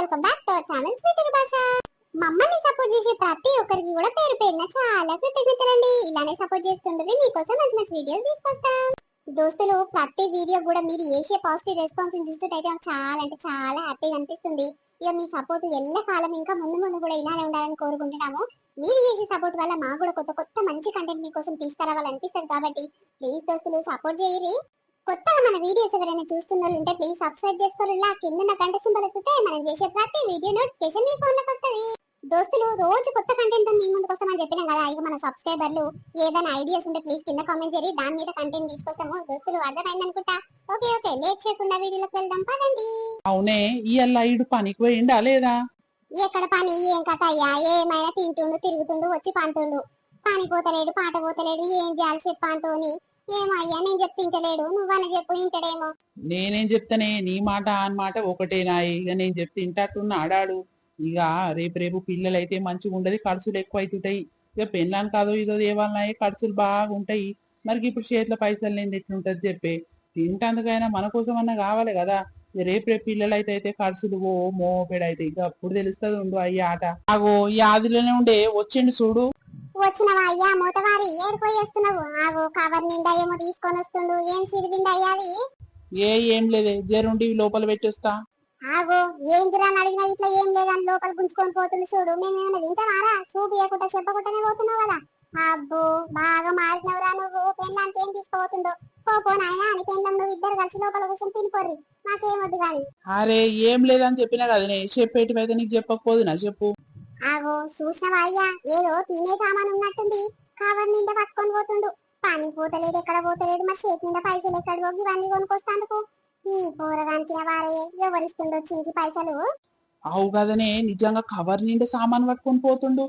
Welcome back to our channel Sweety Bhasha. మమ్మల్ని support చేసే ప్రతి ఒక్కరికి కూడా పేరు పేరున చాలా కృతజ్ఞతలండి. ఇలానే సపోర్ట్ చేస్తుంటే మీకోసం మంచి మంచి వీడియోస్ తీసుకొస్తాం. దోస్తులు, ప్రతి వీడియో కూడా మీరు చేసే పాజిటివ్ రెస్పాన్స్ చూస్తుంటే చాలా అంటే చాలా హ్యాపీగా అనిపిస్తుంది. ఇక మీ సపోర్ట్ ఎల్లకాలం ఇంకా ముందు ముందు కూడా ఇలానే ఉండాలని కోరుకుంటున్నాము. మీరు చేసే సపోర్ట్ వల్ల మాకు కూడా కొత్త కొత్త మంచి కంటెంట్ మీకోసం తీసుకురావాలనిపిస్తుంది. కాబట్టి ప్లీజ్ దోస్తులు సపోర్ట్ చేయరి. కొత్తగా మన వీడియోస్ ఎవరైనా చూస్తున్నారు ఉంటే ప్లీజ్ సబ్స్క్రైబ్ చేసుకోవాలి. కింద గంట సింబల్ వస్తే మనం చేసే ప్రతి వీడియో నోటిఫికేషన్ మీ ఫోన్ లోకి వస్తుంది. దోస్తులు, రోజు కొత్త కంటెంట్ తో మీ ముందుకు వస్తామని చెప్పినాం కదా. ఇక మన సబ్స్క్రైబర్లు ఏదైనా ఐడియాస్ ఉంటే ప్లీజ్ కింద కామెంట్ చేసి దాని మీద కంటెంట్ తీసుకొస్తాము. దోస్తులు, అర్థమైంది అనుకుంటా. ఓకే ఓకే, లేట్ చేయకుండా వీడియోలోకి వెళ్దాం పదండి. అవునే, ఇయ్యాల ఈడు పనికి పోయిండా లేదా? ఎక్కడ పని, ఏం కథ అయ్యా? ఏమైనా తింటుండు, తిరుగుతుండు, వచ్చి పంటుండు. పని పోతలేడు, పాట పోతలేడు, ఏం చేయాలి చెప్పంటోని. ఏమో అయ్యా, నేను చెప్తే ఇంటలేడు, నువ్వని చెప్పు ఇంటడేమో. నేనేం చెప్తానే, నీ మాట ఆన్ మాట ఒకటేనాయి. ఇక నేను చెప్తే ఇంటట్టున్న ఆడాడు. ఇక రేపు పిల్లలైతే మంచిగా ఉండదు, ఖర్చులు ఎక్కువ అవుతుంటాయి. ఇక పెళ్ళాను కాదో ఇదో దేవాలన్నాయి, ఖర్చులు బాగుంటాయి. మరి ఇప్పుడు చేతిలో పైసలు లేని ఎట్లుంటది చెప్పే. తింటందుకైనా మన కోసం అన్నా కావాలి కదా. రేపు పిల్లలు అయితే ఖర్చులు ఓ మోపెడైతే ఇక అప్పుడు తెలుస్తుంది. ఉండు అయ్యా ఆట ఆగో, ఈ ఆదిలోనే ఉండే వచ్చిండు చూడు. వచ్చినవా అయ్యా మూతవారి? ఏడుపోయి వస్తున్నావు? ఆగో, కవర్ నిండా ఏమో తీసుకొని వస్తుండు. ఏం సిడిదిండి అయ్యా అది? ఏం లేదే, జరుండి లోపల పెట్టొస్తా. ఆగో, ఏం తిరాని అడిగినా ఇట్లా ఏం లేదని లోపల గుంజుకొని పోతుంది చూడు. మేమేమన్నా తింటామారా? చూపియకుండా చెప్పకుండానే పోతున్నావు కదా. అబ్బో, బాగా మారినవురా నువ్వు. పెళ్ళానికి ఏం తీసుకుపోతుండో. పో నాయనా అని పెళ్ళం నువ్వు ఇద్దరు కలిసి లోపల కూర్చొని తినిపోర్రి, నాకేమొద్దు గాని. అరే ఏం లేదని చెప్పినా కదనే, చెప్పేటివైతే నీకు చెప్పకపోదునా చెప్పు. ఆగో, చూసినవా అయ్యా, ఏదో తినే సామాన్ ఉన్నట్టుంది. కవర్ నిండా పట్టుకొని పోతుండు. పని పోతలేడు, ఎక్కడ పోతలేడు. మరి చేతి నిండా పైసలు ఎక్కడ పోగి ఇవన్నీ కొనుక్కొస్తాందుకు? ఈ పోరగానికి వారే ఎవరిస్తుండొచ్చు ఇంటి పైసలు? అవు కదనే, నిజంగా కవర్ నిండా సామాన్ పట్టుకొని పోతుండు.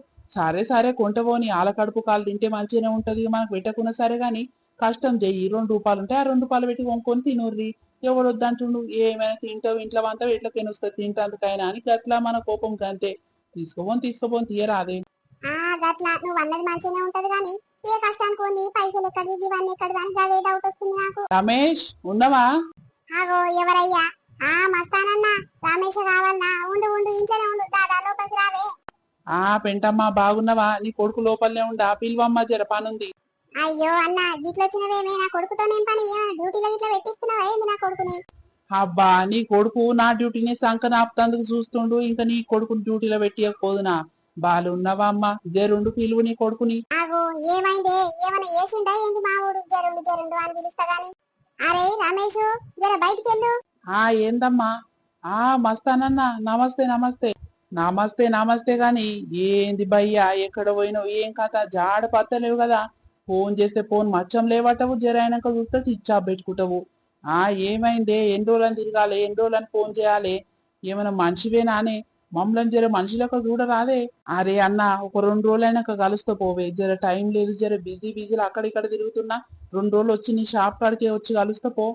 సరే కొంటపోని, ఆల కడుపు కాలు తింటే మంచిగానే ఉంటది. మనకు పెట్టకున్నా సరే గాని కష్టం చెయ్యి. ₹2 ఉంటే ఆ ₹2 పెట్టి కొనుక్కొని తినుర్రి. ఎవడొద్దంటుండు? ఏమైనా తింటావు ఇంట్లో అంతా ఎట్లకైనా వస్తుంది తింటందుకైనా అని గట్లా మన కోపం కంతే. తీసుకోపోని తీయరాదే. గట్లా నువ్వు అన్నది మంచిగానే ఉంటది గాని ఏ కష్టానికి ఉంది పైసలు ఎక్కడివి ఇవన్నీ ఎక్కడివి అని అదే డౌట్ వస్తుంది నాకు. రమేష్ ఉన్నవా? ఆగో, ఎవరయ్యా? మస్తానన్నా, రమేష్ కావాలన్నా? ఉండు ఇంట్లోనే ఉండు, దాదా లోపలికి రావే. పెంటమ్మా బాగున్నావా? నీ కొడుకు లోపలనే ఉండా, పిలువమ్మ జర పనుంది. అయ్యో అన్న, గిట్లొచ్చినవేమే? నా కొడుకుతోనేం పని? డ్యూటీలో ఇట్లా పెట్టిస్తున్నావా ఏంది నా కొడుకుని? అబ్బా, నీ కొడుకు నా డ్యూటీని సంకనాపుతందుకు చూస్తుండు. ఇంకా నీ కొడుకుని డ్యూటీలో పెట్టియకపోదునా? బాలున్నవా అమ్మ? జరుండు పిలువు నీ కొడుకుని. ఆగో, ఏమైందే? ఏమైనా చేసిండా ఏంది మా ఊడు? జరుండు అని పిలుస్తా గాని. అరే రమేష్, జర బయటికి వెళ్ళు. ఏందమ్మా? మస్తానన్నా, నమస్తే గాని ఏంది భయ్యా? ఎక్కడ పోయినావు? ఏం కథ? జాడ పత్తలేవు కదా. ఫోన్ చేస్తే ఫోన్ మచ్చం లేవటవు, జరైనాక చూస్తే స్విచ్ ఆఫ్ పెట్టుకుంటావు. ఏమైందే? ఎన్ని రోజులని తిరగాలి, ఎన్ని రోజులని ఫోన్ చేయాలి? ఏమైనా మనిషివేనా అని మమ్మల్ని జర మనిషిలక చూడరాదే? అరే అన్న, ఒక 2 రోజులైనాక కలుస్తా పోవే. జర టైం లేదు, జర బిజీలో అక్కడిక్కడ తిరుగుతున్నా. 2 రోజులు వచ్చి నీ షాప్ కాడికే వచ్చి కలుస్తా పో.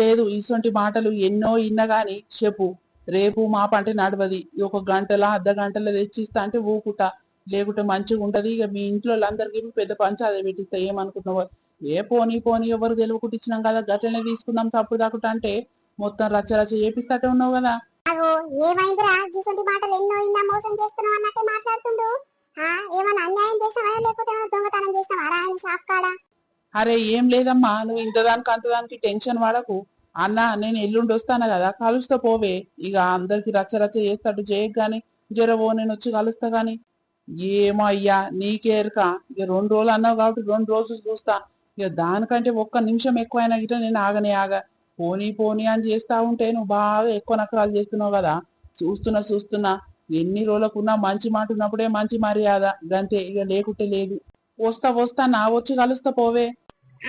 లేదు ఇటువంటి మాటలు ఎన్నో ఇన్నా గాని చెప్పు. రేపు మా పంట నడవది. ఒక గంటల అర్ధ గంటల తెచ్చిస్తా అంటే ఊకుట, లేకుంటే మంచిగా ఉంటది. ఇక మీ ఇంట్లో అందరికి పెద్ద పంచాదే పెట్టిస్తా. ఏమనుకుంటున్నావు? పోనీ ఎవరు తెలియకుండా ఇచ్చినాం కదా, గట్లనే తీసుకుందాం తప్పుడు దాకుట అంటే మొత్తం రచ్చ చేపిస్తటే ఉన్నావు కదా. అగో, ఏమైందిరా? గిసొంటి మాటలు ఎన్నో ఇన్నా మోసం చేస్తున్నావు అన్నట్టే మాట్లాడుతుండు. ఏమన్నా అన్యాయం చేసినావా లేకపోతే ఏమైనా దొంగతనం చేసినావా ఆయన షాప్ కాడ? అరే ఏం లేదమ్మా, నువ్వు ఇంతదానికి అంతదానికి టెన్షన్ పడకు. అన్న, నేను ఎల్లుండి వస్తాను కదా, కలుస్తా పోవే. ఇక అందరికి రచ్చ చేస్తాడు చేయగాని జరవో, నేను వచ్చి కలుస్తా గాని. ఏమో అయ్యా, నీకేరక. ఇక 2 రోజులు అన్నావు కాబట్టి 2 రోజులు చూస్తా. ఇక దానికంటే ఒక్క నిమిషం ఎక్కువైనా గిట్ట నేను ఆగ పోనీ అని చేస్తా ఉంటే నువ్వు బాగా ఎక్కువ నకరాలు చేస్తున్నావు కదా. చూస్తున్నా ఎన్ని రోజులకున్నా మంచి మాట ఉన్నప్పుడే మంచి మర్యాద గంతే. ఇక లేకుంటే లేదు. వస్తా నా వచ్చి కలుస్తా పోవే.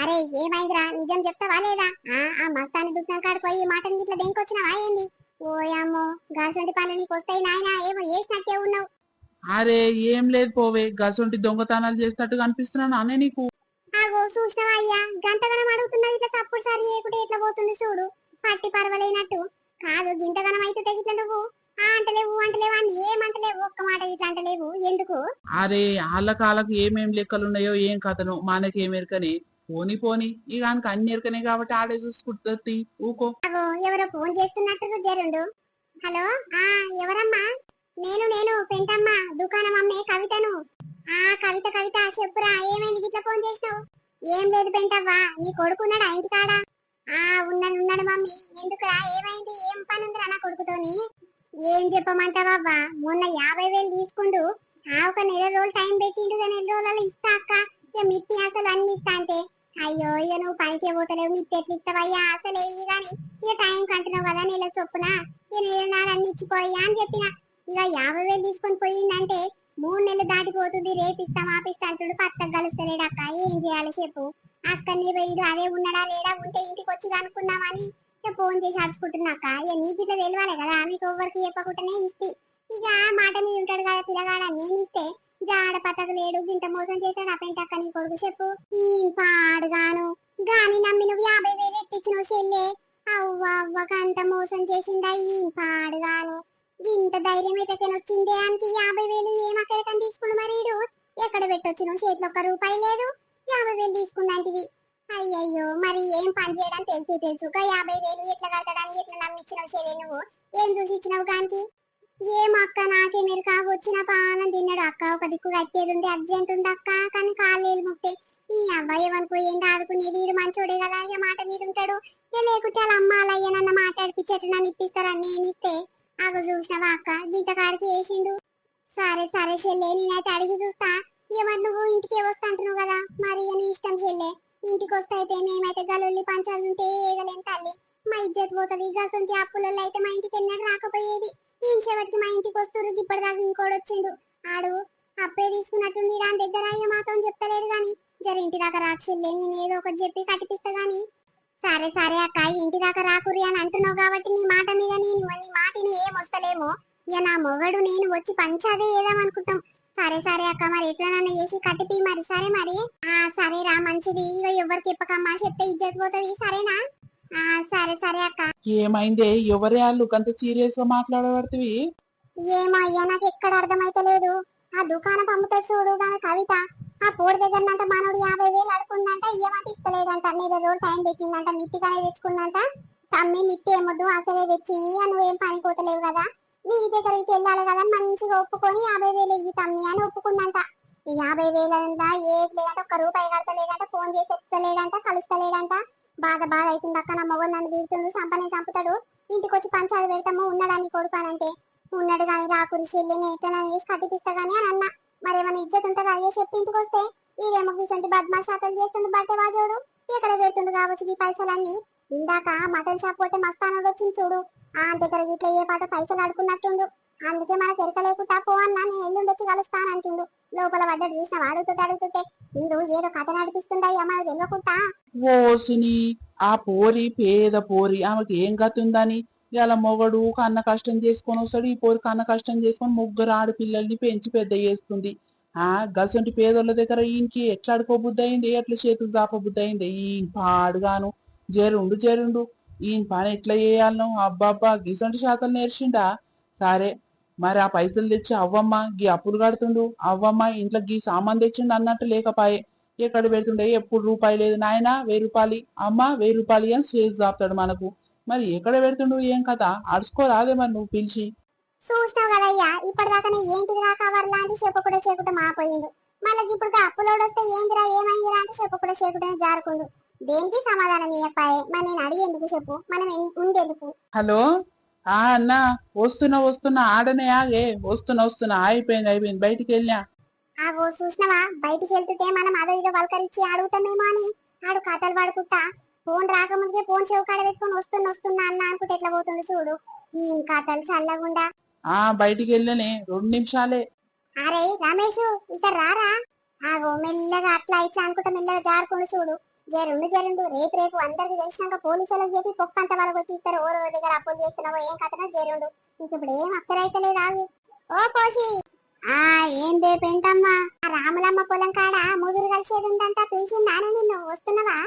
అరే ఏమైందిరా? నిజం చెప్తావా లేదా? ఆ మస్తాని దుఃఖం కాడిపోయి ఈ మాటని ఇట్లా దేనికొచ్చినావా ఏంది? ఓయమ్మో, గాసంటి పనులు నీకు వస్తాయి నాయనా. ఏమో చేసినట్టే ఉన్నావు. అరే ఏం లేదు పోవే, గసొంటి దొంగతనాలు చేసినట్టు కనిపిస్తున్నాను అనే నీకు. ఆగో, చూసినవా అయ్యా? గంటగనం అడుగుతున్నది ఇట్లా తప్పుడు సారి ఏకుటే ఎట్లా పోతుంది చూడు. పట్టి పర్వాలేనట్టు కాదు. గింతగనం అయితే ఇట్లా నువ్వు అంటలేవు అని ఏమంటలేవు. ఒక్క మాట ఇట్లా అంటలేవు ఎందుకు? అరే ఆళ్ళకు ఏమేం లెక్కలున్నాయో ఏం కథను మనకేమెరకని. పోనీ ఇక అన్ని ఎరకనే కాబట్టి ఆడే చూసుకుంటుంది. ఊకో. అగో, ఎవరో ఫోన్ చేస్తున్నట్టు జరుండు. హలో. ఆ ఎవరమ్మా? నేను పెంటమ్మ, దుకాణం అమ్మే కవితను. కవిత కవిత చెప్పురా, ఏమైంది గిట్ల ఫోన్ చేసినావు? ఏం లేదు పెంటవ్వా, నీ కొడుకున్నాడా ఇంటికాడ? ఉన్నాడు మమ్మీ. ఎందుకురా, ఏమైంది? ఏం పని ఉందిరా నా కొడుకుతోని? ఏం చెప్పమంటావా, మొన్న 50,000 తీసుకుండు. ఒక నెల రోజులు టైం పెట్టిండు, నెల రోజులలో ఇస్తా అక్క. ఇక మిత్తి అసలు అన్ని ఇస్తా అంటే, అయ్యో ఇక నువ్వు పనికే పోతలేవు, మిత్తి ఎట్లా ఇస్తావయ్యా? అసలు ఏ గాని ఇక టైం కంటున్నావు కదా, నెల చొప్పున ఇక నెల నాడు అన్ని ఇచ్చిపోయా అని చెప్పిన. ఇక 50,000 తీసుకొని పోయిందంటే 3 నెలలు దాటిపోతుంది. రేపిస్తాం ఆపిస్తా అంటుడు, పత్తకు కలుస్తలేడు అక్క. ఏం చేయాలి చెప్పు? అక్కని పోయిడు, అదే ఉన్నాడా లేడా, ఉంటే ఇంటికి వచ్చి కనుక్కుందామని ఫోన్ చేసి అడుచుకుంటున్నాక. ఇక నీకు ఇట్లా తెలియాలి కదా, మీకు ఎవరికి చెప్పకుండానే ఇస్తే. ఇక మాట మీద ఉంటాడు కదా పిల్లగాడ, నేను ఇస్తే జాడ పతకు లేడు, ఇంత మోసం చేశాడు అపెంటక్క నీ కొడుకు. చెప్పు ఈ పాడుగాను గాని నమ్మి నువ్వు 50,000 ఎట్టిచ్చినావు చెల్లె? అవ్వక అంత మోసం చేసిందా ఈ పాడుగాను? ఇంత ధైర్యం ఎట్లకైనా వచ్చిందే అని 50,000 ఏమక్కడికని తీసుకుని మరి ఎక్కడ పెట్టొచ్చినావు? చేతిలో ఒక్క రూపాయి లేదు, 50,000 తీసుకున్నాంటివి. అయ్యయ్యో, మరి ఏం పని చేయడం తెలుసుగా 50,000 ఎట్లా కడతాడని ఎట్లా నమ్మిచ్చినావు చెల్లె? నువ్వు ఏం చూసి ఇచ్చినావు గానికి? ఏం అక్క, నాకే మీరు వచ్చిన పానం తిన్నాడు అక్క. ఒక దిక్కు కట్టేది ఉంది, అర్జెంట్ ఉంది అక్క, కానీ కాళ్ళు ముక్తే ఈ అబ్బాయి ఏమనుకోయింది ఆదుకునేది, వీడు మంచోడే కదా, ఇక మాట మీద ఉంటాడు. లేకుంటే వాళ్ళ అమ్మ అలా నన్ను మాట్లాడిపించేట్టు నన్ను ఇప్పిస్తారని నేను ఇస్తే అగ చూసినవా అక్క, గీత కాడికి వేసిండు. సరే సరే చెల్లె, నేనైతే అడిగి చూస్తా. ఏమన్నా నువ్వు ఇంటికి వస్తా అంటున్నావు కదా, మరి నీ ఇష్టం చెల్లె. ఇంటికి వస్తే అయితే మేమైతే గలొల్లి పంచాలు ఉంటే ఏగలేం తల్లి, మా ఇజ్జత్ పోతుంది. గసంటి అప్పులలో అయితే మా ఇంటికి ఎన్నడూ రాకపోయేది. ఇంచేపటికి మా ఇంటికి వస్తురు, ఇప్పటిదాకా ఇంకోటి వచ్చిండు. ఆడు అప్పే తీసుకున్నట్టుండి దాని దగ్గర ఇక మాతో చెప్తలేడు గాని, జర ఇంటి దాకా రాక్షలే, నేను ఏదో ఒకటి చెప్పి కట్టిపిస్తా గాని. సరే సరే అక్క, ఇంటి దాకా రాకురి అని అంటున్నావు కాబట్టి నీ మాట మీద నేను నీ మాటని ఏం వస్తలేమో. ఇక నా మొగడు నేను వచ్చి పంచాదే ఏదామనుకుంటాం. సరే సరే అక్క, మరి ఎట్లా చేసి కట్టిపి మరి. సరే మరి. సరే రా, మంచిది. ఇక ఎవరికి చెప్పకమ్మా, చెప్తే ఇజ్జత్ పోతుంది. సరేనా? సరే సరే అక్క. ఏమైందే, ఎవరే వాళ్ళు అంత సీరియస్ గా మాట్లాడబడుతుంది? ఏమో అయ్యా, నాకు ఎక్కడ అర్థమైతలేదు. ఆ దుకాణం అమ్ముతా చూడు దాని కవిత, ఆ పోడి దగ్గరనంట మనోడు 50,000 అడుకుందంట, ఇయ్యమంటే ఇస్తలేడంట. నెల రోజులు టైం పెట్టిందంట, మిట్టిగానే తెచ్చుకుందంట. తమ్మి మిట్టి ఏమొద్దు, అసలే తెచ్చి నువ్వేం పని కోతలేవు కదా, నీ దగ్గరికి వెళ్ళాలి కదా అని మంచిగా ఒప్పుకొని 50,000 ఇయ్యి తమ్మి అని ఒప్పుకుందంట. ఈ 50,000 అంతా ఏది లేదంట, ఒక్క రూపాయి కడతలేడంట, ఫోన్ చేసి ఎత్తలేడంట, కలుస్తలేడంట. బాగా అవుతుంది అక్క, నా మొగడు నన్ను తీరుతుండు, సంపనే చంపుతాడు. ఇంటికి వచ్చి పంచాలు పెడతాము, ఉన్నాడని కొడుకానంటే ఉన్నాడు కానీ రాకురి చెల్లిని ఎట్లా చేసి కట్టిపిస్తా గానీ అని అన్న. మరేమైనా ఇజ్జత్ ఉంటుందా అయ్యో చెప్పి? ఇంటికి వస్తే ఈడేమో గీసంటి బద్మాషాతలు చేస్తుండు, బట్టే వాజోడు ఎక్కడ పెడుతుండు కావచ్చు ఈ పైసలన్నీ. ఇందాక మటన్ షాప్ కొట్టే మస్తానోడు వచ్చింది చూడు, ఆ దగ్గర ఇట్లా ఏ పాట పైసలు అడుకున్నట్టుండు. అందుకే మనకు ఎరక లేకుండా పో అన్నా, నేను ఎల్లుండొచ్చి కలుస్తానంటుండు. లోపల పడ్డాడు చూసిన అడుగుతుంటే వీడు ఏదో కథ నడిపిస్తుండయ్యా మనకు తెలియకుండా. ఓసిని, ఆ పోరి పేద పోరి, ఆమెకి ఏం గతి ఉందని ఇలా మొగడు కన్న కష్టం చేసుకొని వస్తాడు, ఈ పోరి కన్న కష్టం చేసుకొని ముగ్గురు ఆడపిల్లల్ని పెంచి పెద్ద చేస్తుంది. గసంటి పేదోళ్ళ దగ్గర ఈయనకి ఎట్లా ఆడుకోబుద్ది అయింది, ఎట్లా చేతులు చాపబుద్ది అయింది? ఈయన పాడుగాను జరుండు ఈయన పని ఎట్లా చేయాలను? అబ్బాబ్బా, గిసంటి శాతం నేర్చిండా? సరే మరి ఆ పైసలు తెచ్చి అవ్వమ్మ గీ అప్పులు కడుతుండు, అవ్వమ్మ ఇంట్లో గీ సామాన్ తెచ్చిండు అన్నట్టు లేకపాయే. ఎక్కడ పెడుతుండే, ఎప్పుడు రూపాయి లేదు నాయన, 1,000 రూపాయలు అమ్మ, 1,000 రూపాయలు అని చేసి చాపుతాడు మనకు. మరి ఎక్కడ పెడుతుండు, ఏం కథ? అడుచుకోరాదే మరి నువ్వు పిలిచి? చూసినావు కదయ్యా, ఇప్పటిదాకానే ఏంటిది రా కవర్లా అంటే చెప్పకుండా చేయకుండా మాపోయిండు. మళ్ళీ ఇప్పుడు అప్పులోడు వస్తే ఏందిరా ఏమైందిరా అంటే చెప్పకుండా చేయకుండా జారుకుండు. దేనికి సమాధానం ఇయ్యపాయే. మరి నేను అడిగేందుకు చెప్పు, మనం ఉండేందుకు? హలో. అన్నా, వస్తున్నా ఆడనే ఆగే, వస్తున్నా అయిపోయింది బయటికి వెళ్ళినా. ఓ చూసినవా, బయటికి వెళ్తుంటే మనం అదో ఇదో వల్కరించి అడుగుతామేమో అని ఆడు కథలు పడుకుంటా ఫోన్ రాకముందుకే ఫోన్ చెవు కాడ పెట్టుకొని వస్తున్నా అన్న అనుకుంటే ఎట్లా పోతుండు చూడు. ఈ కథలు చల్లగుండా. బయటికి వెళ్ళనే 2 నిమిషాలే. అరే రమేష్, ఇక్కడ రారా. మెల్లగా అట్లా ఇట్లా అనుకుంటా మెల్లగా జారుకుండు చూడు. జరుండు రేపు అందరికి తెలిసినాక పోలీసులకు చెప్పి పొక్కంత వాళ్ళ కొట్టిస్తారు. ఓరో దగ్గర అప్పులు చేస్తున్నావో ఏం కథనో జరుండు. నీకు ఇప్పుడు ఏం అక్కరైతలేదు, ఆగు. ఓ కోషి. ఏం పెంటమ్మా, రాములమ్మ పొలం కాడ ముదురు కలిసేది ఉందంతా పిలిచిందానే నిన్ను, వస్తున్నావా?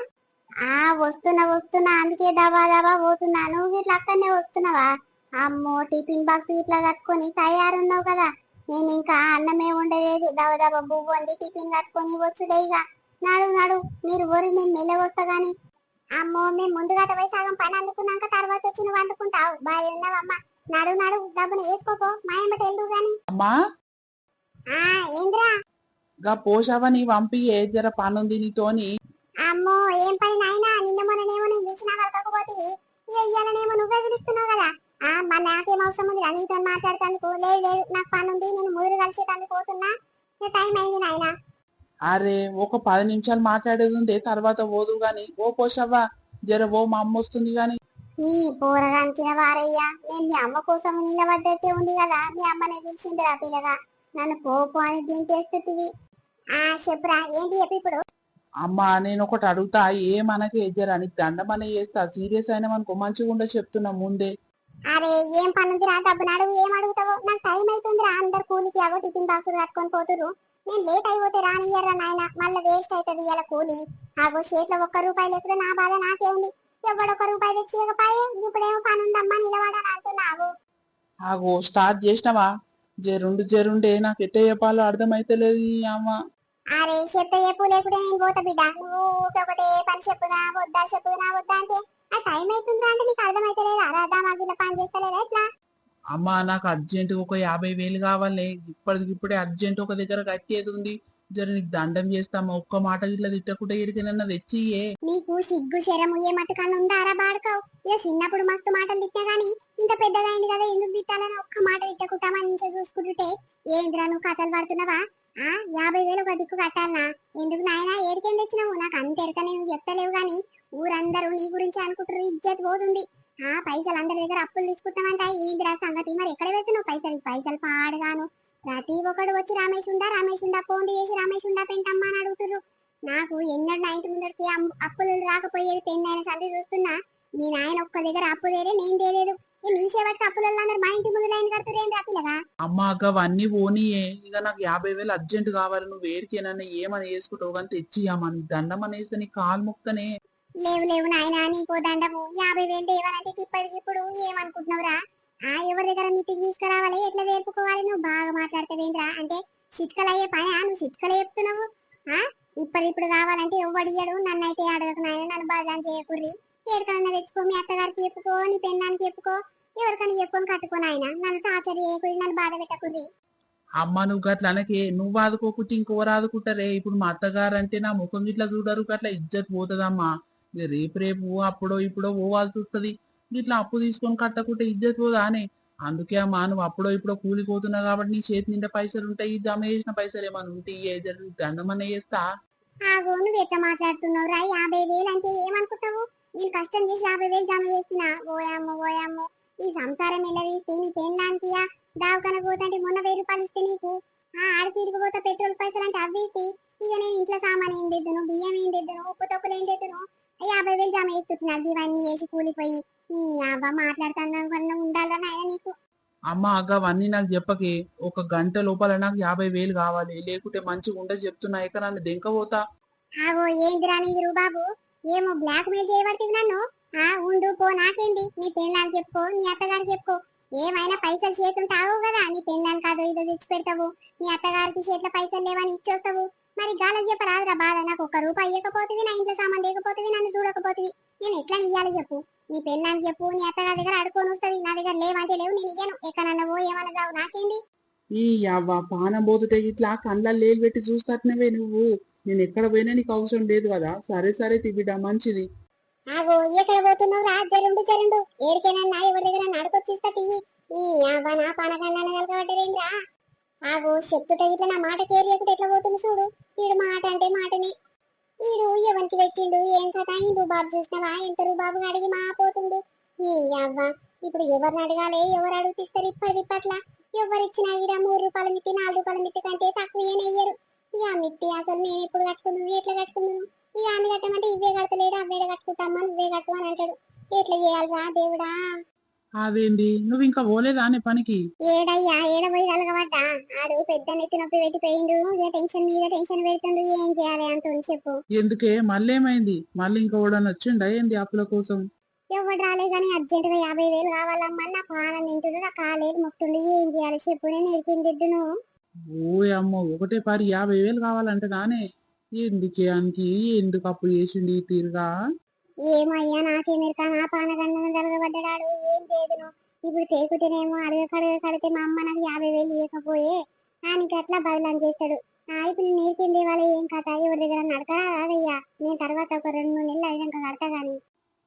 వస్తున్నా అందుకే దబా పోతున్నా. నువ్వు ఇట్లా అక్కడనే వస్తున్నావా? అమ్మో, టిఫిన్ బాక్స్ ఇట్లా కట్టుకొని తయారున్నావు కదా. నేను ఇంకా అన్నమే ఉండలేదు, దబా బువ్వు వండి టిఫిన్ కట్టుకొని వచ్చుడే. ఇక నడు మీరు ఊరి, నేను మెల్ల వస్తా గాని. అమ్మో, మేము ముందుగా పోయి సగం పని అందుకున్నాక తర్వాత వచ్చి నువ్వు అందుకుంటావు. బాగా ఉన్నావమ్మా, నడు నడు డబ్బుని వేసుకోపో మాయమ్మట వెళ్ళు గాని. అమ్మా ఆ ఏంద్రా? గా పోషవని పంపి ఏ జర పనుంది నీతోని. అమ్మో ఏం పని నాయనా, నిన్న మొన్ననేమో నేను పిలిచినా కలకపోతివి, ఇక ఇయ్యాలనేమో నువ్వే పిలుస్తున్నావు కదా. మరి నాకేం అవసరం ఉంది నీతో మాట్లాడుతందుకు? లేదు లేదు నాకు పని ఉంది, నేను ముదురు కలిసేటందుకు పోతున్నా, టైం అయింది నాయనా. అరే ఒక 10 నిమిషాలు మాట్లాడేది ఉంది, తర్వాత పోదు గాని. ఓ పోషవ్వ జర ఓ మా అమ్మ వస్తుంది గాని. ఈ పోరగానికి వారయ్యా, నేను మీ అమ్మ కోసం నిలబడ్డట్టే ఉంది కదా, మీ అమ్మనే పిలిచిందిరా పిల్లగా, నన్ను పోపు అని దింటేస్తుటివి. చెప్పురా ఏంటి చెప్పి ఇప్పుడు? అమ్మా నేను ఒకటి అడుగుతా, ఏమనకే జర నీకు దండమనే చేస్తా, సీరియస్ అయినా మనకు మంచిగా ఉండే చెప్తున్నా ముందే. అరే ఏం పనుందిరా, డబ్బునాడు ఏం అడుగుతావో? నాకు టైం అవుతుందిరా, అందరు కూలికి అవో టిఫిన్ బాక్సులు కట్టుకొని పోతురు, నేను లేట్ అయిపోతే రానియ్యరా నాయన, మళ్ళీ వేస్ట్ అవుతుంది ఇలా కూలి. ఆగో చేతిలో 1 రూపాయి లేకుండా నా బాధ నాకే ఉంది, ఎవడు 1 రూపాయి తెచ్చియకపోయే, ఇప్పుడేమో పని ఉందమ్మా నిలబడని అంటున్నావు. ఆగో స్టార్ట్ చేసినావా? జరుండే నాకు ఎట్ట చెప్పాలో అర్థమైతలేదు ఈ అమ్మ. అరే చెప్తే చెప్పు, లేకుంటే నేను పోతా బిడ్డ, నువ్వు ఒకటే పని చెప్పుదా వద్దా చెప్పుదా వద్దా అంటే ఆ టైం అవుతుందిరా అంటే నీకు అర్థమైతలేదా? రాదా మాకు ఇలా పని చేస్తలేదా ఎట్లా? అమ్మా నాకు అర్జెంట్ ఒక 50,000 కావాలి, ఇప్పటికిప్పుడే అర్జెంట్ ఒక దగ్గర కట్టేది ఉంది, జర నీకు దండం చేస్తామా, ఒక్క మాట ఇట్లా తిట్టకుండా ఎడికైనా తెచ్చియే. నీకు సిగ్గు శరము ఏ మట్టుకన్నా ఉందారా బాడుకోవు? ఇక చిన్నప్పుడు మస్తు మాటలు తిట్టా గానీ ఇంత పెద్దగా అయింది కదా, ఎందుకు తిట్టాలని ఒక్క మాట తిట్టకుండా మంచిగా చూసుకుంటుంటే ఏంద్రా నువ్వు కథలు పడుతున్నావా? 50,000 ఒక దిక్కు కట్టాలనా? ఎందుకు నాయనా ఏడికేం తెచ్చినావు? నాకు అంత ఎరక నేను చెప్తలేవు గాని ఊరందరూ నీ గురించి అనుకుంటారు, ఇజ్జత్ పోతుంది. పైసలు అందరి దగ్గర అప్పులు తీసుకుంటామంట, ఏంద్రా సంగతి? మరి ఎక్కడ పెడుతున్నావు పైసలు? పైసలు పాడుగాను ప్రతి ఒక్కడు వచ్చి రమేష్ ఉండా ఫోన్ చేసి రమేష్ ఉండా పెంటమ్మా అని అడుగుతున్నారు. నాకు ఎన్నడూ నా ఇంటి ముందరికి అప్పులు రాకపోయేది, పెళ్ళైన సంది చూస్తున్నా, మీ నాయన ఒక్క దగ్గర అప్పు తేలే, నేను తేలేదు, మీ సేవట్టి అప్పులలో అందరు మా ఇంటి ముందు లైన్ కడుతురేం రాపిల్లగా? అమ్మ అవన్నీ పోనీయే, ఇక నాకు 50,000 అర్జెంట్ కావాలి, నువ్వు ఏడికేనన్నా ఏమని వేసుకుంటావు కానీ తెచ్చియమ్మని దండం అనేసి నీ కాలు ముక్తనే. లేవు లేవు నాయనా, నీకో దండము. 50,000 దేవాలంటే ఇప్పటికిప్పుడు ఏమనుకుంటున్నావురా? ఎవరి దగ్గర మీటింగ్ తీసుకురావాలి, ఎట్లా జరుపుకోవాలి? నువ్వు బాగా మాట్లాడతావేంద్రా, అంటే చిట్కలు అయ్యే పని నువ్వు చిట్కలు చెప్తున్నావు. ఇప్పుడు కావాలంటే ఎవడియ్యాడు, నన్ను అయితే అడగకు నాయన, నన్ను బాధ చేయకుర్రి, ఎక్కడన్నా తెచ్చుకో, మీ అత్తగారికి చెప్పుకో, నీ పెళ్ళానికి చెప్పుకో, ఎవరికైనా చెప్పుకొని కట్టుకో నాయన, నన్ను టార్చర్ చేయకుర్రి, నన్ను బాధ పెట్టకుర్రి. అమ్మ నువ్వు గట్ల అనకే, నువ్వు ఆదుకోకుంటే ఇంకోరు ఆదుకుంటారే. ఇప్పుడు మా అత్తగారు అంటే నా ముఖం గిట్లా చూడరు, గట్లా ఇజ్జత్ పోతుందమ్మా. ఇక రేపు రేపు అప్పుడో ఇప్పుడో పోవాల్సి వస్తుంది, ఇట్లా అప్పు తీసుకొని కట్టకుంటే ఇజ్జత్ పోదా అని. అందుకే అమ్మా నువ్వు అప్పుడో ఇప్పుడో కూలిపోతున్నావు కాబట్టి నీ చేతి నిండా పైసలు ఉంటాయి, జమ చేసిన పైసలు ఏమన్నా ఉంటే దండమన్నా చేస్తా. నువ్వు ఎట్లా మాట్లాడుతున్నావు రా? 50,000 అంటే ఏమనుకుంటావు? నేను కష్టం చేసి 50,000 జమ చేస్తున్నా, ఓయమ్మో ఓయమ్మో, ఈ సంసారం ఎల్లదీస్తే నీ పెళ్ళానికి దావకన పోతుంటే మొన్న 1,000 రూపాయలు ఇస్తే నీకు ఆడికి ఇరిగిపోతే పెట్రోల్ పైసలు అంటే అవి ఇస్తే, ఇక నేను ఇంట్లో సామాన్ ఏం తెద్దును, బియ్యం ఏం తెద్దును, ఉప్పు తప్పులు ఏం తెద్దును, 50,000 జమ చేస్తున్నా, ఇవన్నీ వేసి కూలిపోయి నీ అవ్వ మాట్లాడుతున్నా ఉండాలా నాయన నీకు? అమ్మ అవన్నీ నాకు చెప్పకే, ఒక గంట లోపల నాకు 50,000 కావాలి, లేకుంటే మంచిగా ఉండదు చెప్తున్నా, ఇక నన్ను దెంకపోతా. ఏందిరా నీరు బాబు, ఏమో బ్లాక్ మెయిల్ చేయబడుతుంది నన్ను? ఉండు పో, నాకేంది, నీ పెళ్ళానికి చెప్పుకో, నీ అత్తగారికి చెప్పుకో, ఏమైనా పైసలు చేతులు తావు కదా, నీ పెళ్ళానికి కాదో ఇదో తెచ్చి పెడతావు, నీ అత్తగారికి చేతిలో పైసలు లేవని ఇచ్చొస్తావు, మరి గాలకు చెప్పరాదురా బాధ? నాకు 1 రూపాయి ఇవ్వకపోతివి, నా ఇంట్లో సామాన్ లేకపోతివి, నన్ను చూడకపోతివి, నేను ఎట్లా ఇయ్యాలి చెప్పు? నీ పెళ్ళానికి చెప్పు, నీ అత్తగారి దగ్గర అడుకొని వస్తుంది, నా దగ్గర లేవంటే లేవు, నేను ఇయ్యను, ఎక్కడన్నా పో ఏమన్నా చావు, నాకేంది? ఈ అవ్వ పానం పోతుంటే ఇట్లా కళ్ళ లేలు పెట్టి చూస్తున్నవే నువ్వు, నేను ఎక్కడ పోయినా నీకు అవసరం లేదు కదా. సరే సరే తిబిడ మంచిది. ఎక్కడ పోతున్నావు రా? జరుండు ఏడికైనా ఎవరి దగ్గర నడుకొచ్చిస్తా తియ్యి. ఈ అవ్వ నా పానకన్నా కలగబడ్డరేంద్రా? చెప్తుంటే ఇట్లా నా మాట కేర్ చేయకుండా ఎట్లా పోతుంది చూడు. వీడు మాట అంటే మాటని, వీడు ఎవరికి పెట్టిండు ఏం కదా, ఈ బాబు చూసినవా ఎంత రూబాబు అడిగి మా పోతుండు. ఈ అవ్వ ఇప్పుడు ఎవరిని అడగాలి, ఎవరు అడుగుతిస్తారు? ఇప్పట్ల ఎవరిచ్చినా ఈడ 3 రూపాయల మిత్తి 4 రూపాయల మిత్తి కంటే తక్కువ ఏనయ్యారు. ఇక మిత్తి అసలు నేను ఎప్పుడు కట్టుకున్నాను, ఎట్లా కట్టుకున్నాను? ఇక అన్ని కట్టమంటే ఇవే కడతలేడు, అవే కట్టుకుంటామ్మా, నువ్వే కట్టు అని అంటాడు. ఎట్లా చేయాలిరా దేవుడా? అదేంది నువ్వు ఇంకా పోలేదా అనే పనికి? ఏడయ్యా ఏడబోయి కలగబడ్డా, ఆడు పెద్ద నెత్తి నొప్పి పెట్టిపోయిండు, ఏ టెన్షన్ మీద టెన్షన్ పెడుతుండు, ఏం చేయాలి అంటుంది చెప్పు. ఎందుకే మళ్ళీ ఏమైంది? మళ్ళీ ఇంకా ఓడని వచ్చిండా ఏంది అప్పుల కోసం? ఎవడు రాలే గానీ అర్జెంట్ గా 50,000 కావాలమ్మా, నా ప్రాణం తింటుడు, నా కాలేరు మొక్తుండు, ఏం చేయాలి చెప్పు? నేను ఎరికిందిద్దును. ఓ అమ్మో, ఒకటే పారి 50,000 కావాలంటే దానే ఎందుకే అనికి? ఎందుకు అప్పు చేసిండి తీరుగా? ఏమయ్యా నాకేమెరక, నా పానగండం కలగబడ్డాడు, ఏం చేయదును? ఇప్పుడు తేకుతేనేమో కడితే మా అమ్మ నాకు 50,000 ఇవ్వకపోయే ఆయనకి అట్లా బదులు చేస్తాడు. ఇప్పుడు నీకేంది వాళ్ళ ఏం కథ ఎవరి దగ్గర నడకరా రాదయ్యా, నేను తర్వాత ఒక 2-3 నెలలు అయినాక కడతా గాని.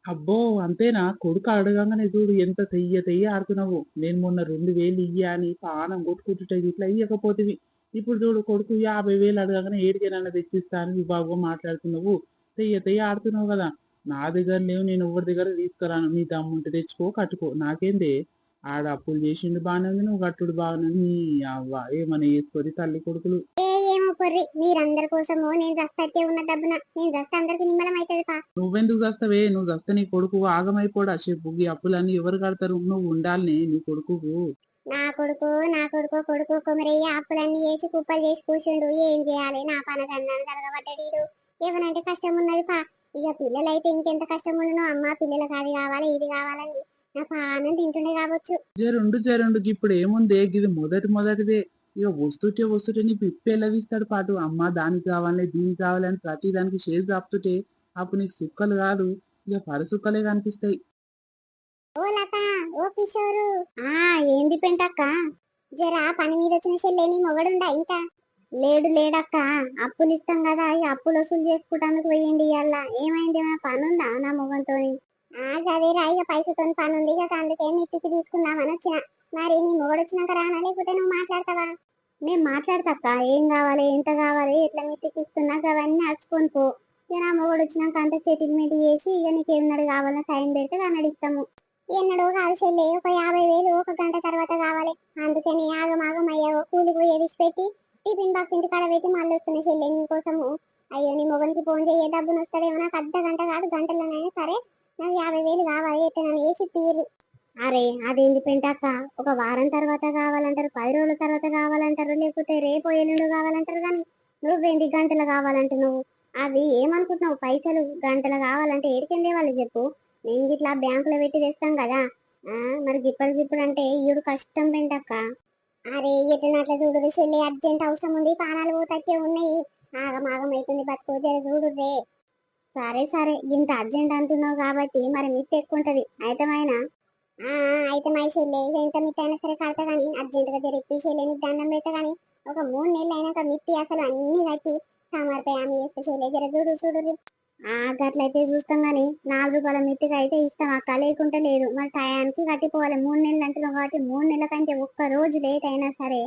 అబ్బో అంతేనా? కొడుకు అడగంగానే చూడు ఎంత తెయ్య ఆడుతున్నావు. నేను మొన్న 2,000 ఇయ్య అని పానం కొట్టుకుంటుంటే ఇట్లా ఇయ్యకపోతివి. ఇప్పుడు చూడు కొడుకు 50,000 అడగంగానే ఏడికైనా తెచ్చిస్తా అని విభాగం మాట్లాడుతున్నావు. తెయ్య ఆడుతున్నావు కదా. నా దగ్గర లేవు, నేను ఎవరి దగ్గర తీసుకురాను. నీ దమ్ముంటే తెచ్చుకో కట్టుకో, నాకేందే. ఆడ అప్పులు చేసిండు బాగానే ఉంది, నువ్వు కట్టుడు బాగానే ఉంది. నీ అవ్వ ఏమని వేసుకొని తల్లి కొడుకులు. ఏమో కొర్రి, మీరందరి కోసము నేను దస్తతే ఉన్న డబ్బున నేను దస్త అందరికి నిమ్మలం అవుతుంది పా. నువ్వెందుకు చస్తావే? నువ్వు చస్తే నీ కొడుకు ఆగమైపోడా చెప్పు. ఈ అప్పులన్నీ ఎవరు కడతారు? నువ్వు ఉండాలని నీ కొడుకుకు. నా కొడుకు కొమరయ్య అప్పులన్నీ చేసి కుప్పలు చేసి కూర్చుండు. ఏం చేయాలి? నా పనకన్నాను కలగబడ్డాడు. ఏమనంటే కష్టం ఉన్నది పా. ఇక పిల్లలైతే ఇంకెంత కష్టం ఉండను. అమ్మ పిల్లలకు అది కావాలి ఇది కావాలని నా పానం తింటుండే కావచ్చు. జరుండు ఇప్పుడు ఏముంది? ఇది మొదటిదే. ఇక వస్తుంటే నీ పిప్పి ఎల్లవిస్తాడు పాటు. అమ్మ దానికి కావాలి దీనికి కావాలని ప్రతి దానికి షేర్ చాపుతుంటే అప్పుడు నీకు సుక్కలు కాదు, ఇక పరసుక్కలే కనిపిస్తాయి. ఓ లత, ఓ కిషోరు. ఏంది పెంటక్క? జరా పని మీద వచ్చిన చెల్లెని మొగడుండా ఇంకా? లేడక్క, అప్పులు ఇస్తాం కదా, ఈ అప్పులు వసూలు చేసుకుంటానికి పోయింది. ఇవాళ ఏమైంది? నా పనుందా నా మొగంతో? గదేరా, ఇక పైసతో పని ఉంది కదా, అందుకే మిత్తికి తీసుకుందామని వచ్చిన. మరి నీ మొగడు వచ్చినాక రానా, లేకపోతే నువ్వు మాట్లాడతావా? నేను మాట్లాడతక్క. ఏం కావాలి ఎంత కావాలి ఎట్లా మిత్తికి ఇస్తున్నాక అవన్నీ నడుచుకొని పో. ఇక నా మొగడు వచ్చినాక అంత సెటిల్మెంట్ చేసి ఇక నీకు ఏమన్నాడు కావాలన్నా టైం పెడితే అన్నాడు ఇస్తాము. ఎన్నడో కాదు చెల్లి, ఒక 50,000 ఒక గంట తర్వాత కావాలి. అందుకని ఆగమాగం అయ్యావో కూలికి పోయేది పెట్టి టిఫిన్ బాక్స్ ఇంటి కాడ పెట్టి మళ్ళీ వస్తున్నా చెల్లి నీకోసము. అయ్యో నీ మొగనికి ఫోన్ చేయ డబ్బులు వస్తాడేమో, నాకు అర్ధ గంట కాదు గంటలోనైనా సరే నాకు 50,000 కావాలి. ఎట్లా నన్ను వేసి తీరు. అరే అదేంటి పెంటాక, ఒక వారం తర్వాత కావాలంటారు, 10 రోజుల తర్వాత కావాలంటారు, లేకపోతే రేపు ఎల్లుండి కావాలంటారు. కానీ నువ్వేంటి గంటలు కావాలంటే నువ్వు అవి ఏమనుకుంటున్నావు? పైసలు గంటలు కావాలంటే ఏడికెళ్ళే వాళ్ళు చెప్పు. నేను ఇట్లా బ్యాంకులో పెట్టి తెస్తాం కదా. మరి గిప్పుడు అంటే ఈడు కష్టం పెంటక్క. అరే ఎట్లా చూడు చెల్లి, అర్జెంట్ అవసరం ఉంది, ప్రాణాలు పోతచ్చే ఉన్నాయి. ఆగమాగం అవుతుంది బతుకు, జర చూడు రే. సరే ఇంత అర్జెంట్ అంటున్నావు కాబట్టి మరి మిత్తి ఎక్కువ ఉంటది అయితమైనా. అయితే మై చెల్లి ఎంత మిత్తి అయినా సరే కడతా కానీ అర్జెంట్ గా జరిపి చెల్లి నీకు దండం పెట్ట కానీ ఒక 3 నెలలు అయినాక మిత్తి అసలు అన్ని కట్టి సమర్పయామి చేస్తే చెల్లి, జర చూడు. గట్లయితే చూస్తాం గానీ 4 రూపాయల మిత్తికి అయితే ఇస్తాం అక్క, లేకుంటే లేదు. మరి టయానికి కట్టిపోవాలి. 3 నెలలు అంటున్నాం కాబట్టి 3 నెలల కంటే ఒక్క రోజు లేట్ అయినా సరే